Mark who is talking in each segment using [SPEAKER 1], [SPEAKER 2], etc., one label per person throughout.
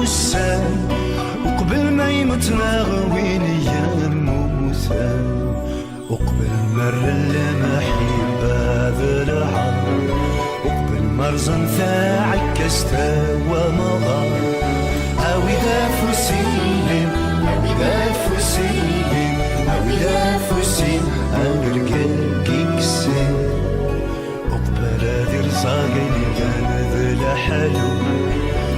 [SPEAKER 1] وسام وقبل ما يموتنا غوين يا الموسى وقبل مر المحبة ذلعا وقبل مرزن ثاعك استوى مضى أوي دافوسين أوي دافوسين أوي دافوسين أنرقل كيكسين وقبل ذي رزاقين كان ذل حلو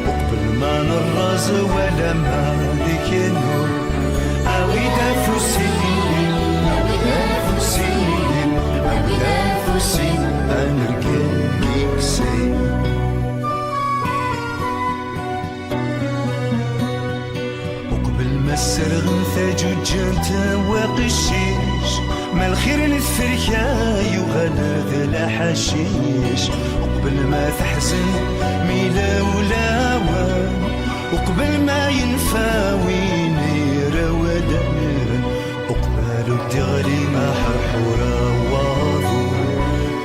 [SPEAKER 1] وقبل ما نرز ولا ما ذيك النور أوي دافوسين أوي دافوسين أوي دافوسين أنرقل كيكسين السرغ ثجوج واقشيش ما الخير للثريا يغلظ الحشيش وقبل ما تحزن ميلا ولاوان وقبل ما ينفاوين يرودان وقبل الدغري ما حرحورا واضو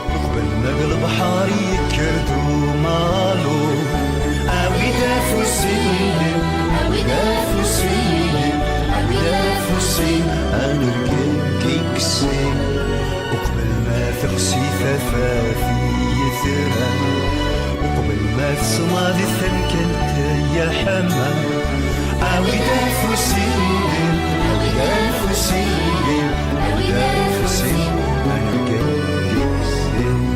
[SPEAKER 1] وقبل ما بالبحر يكردو مالو أوي دافوسين أوي دافوسين أوي دافوسين أنرقل كيكسين وقبل ما تغسي ثفافي يثران وقبل ما تصمد ثنكنت يا حمام أوي دافوسين أوي دافوسين أوي دافوسين أنرقل كيكسين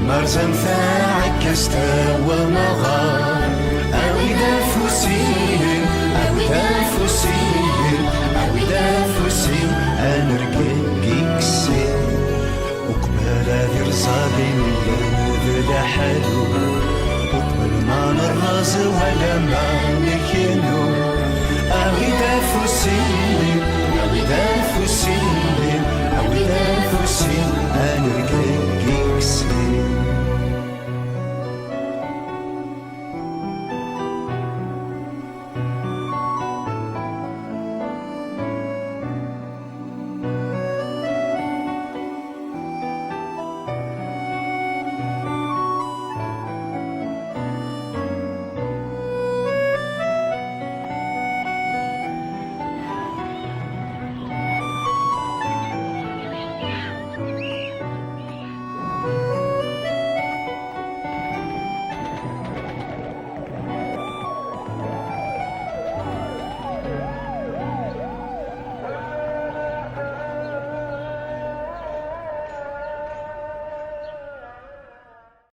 [SPEAKER 1] مرزن ثاعك استوى مغار أوي دافوسين أوي دافوسين أوي دافوسين أنرقل كيكسين وقبل ذي رزاقين ذا حلو وقبل ما نرز ولا ما نكنو أوي دافوسين أوي دافوسين أوي دافوسين